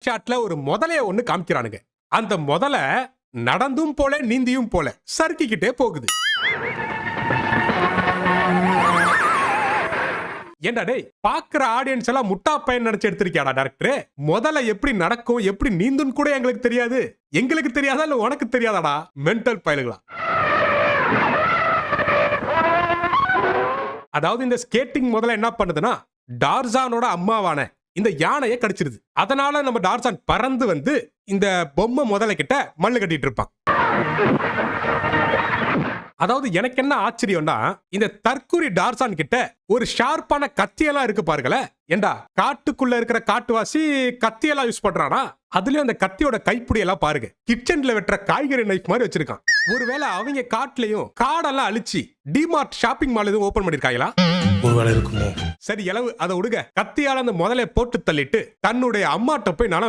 ஷாட்ல ஒரு முதலைய ஒண்ணு காமிக்கிறானுங்க. அந்த முதல நடந்தும் போல நீந்தியும் போல சறுக்கிக்கிட்டே போகுது. ஏண்டா டேய், பாக்குற ஆடியன்ஸ் எல்லாம் முட்டா பையன் நினைச்சு எடுத்திருக்கியாடா டைரக்டர்? முதல்ல எப்படி நடக்கும் எப்படி நீந்தும் கூட எங்களுக்கு தெரியாது. எங்களுக்கு தெரியாதா இல்ல உனக்கு தெரியாதாடா? மென்டல் பயலுகளா. அதாவது இந்த ஸ்கேட்டிங் முதல்ல என்ன பண்ணுதுன்னா டார்சானோட அம்மாவான இந்த யானையை கடிச்சிருது. அதனால நம்ம டார்சான் பறந்து வந்து இந்த பொம்மை முதல்ல கிட்ட மல்லு கட்டிட்டு இருப்பான். அதாவது எனக்கு என்ன ஆச்சரியம்னா இந்த தற்குறி டார்சான் கிட்ட ஒரு ஷார்ப்பான கத்தியெல்லாம் இருக்கு பாருங்களேன். ஏண்டா காட்டுக்குள்ள இருக்கிற காட்டுவாசி கத்தியெல்லாம் யூஸ் பண்றானா? அதுலயும் அந்த கத்தியோட கைப்பிடி எல்லாம் பாருங்க, கிச்சன்ல வெட்டுற காய்கறி நைஃப் மாதிரி வச்சிருக்கான். ஒருவேளை அவங்க காட்டுலயும் காடெல்லாம் அழிச்சு டிமார்ட் ஷாப்பிங் மால் எதுவும் ஓபன் பண்ணிருக்காங்களா? ஒருவேளை இருக்குமோ. சரி, இளவு அதை விடுங்க. கத்தியால அந்த முதலை போட்டு தள்ளிட்டு தன்னுடைய அம்மாட்ட போய் நலம்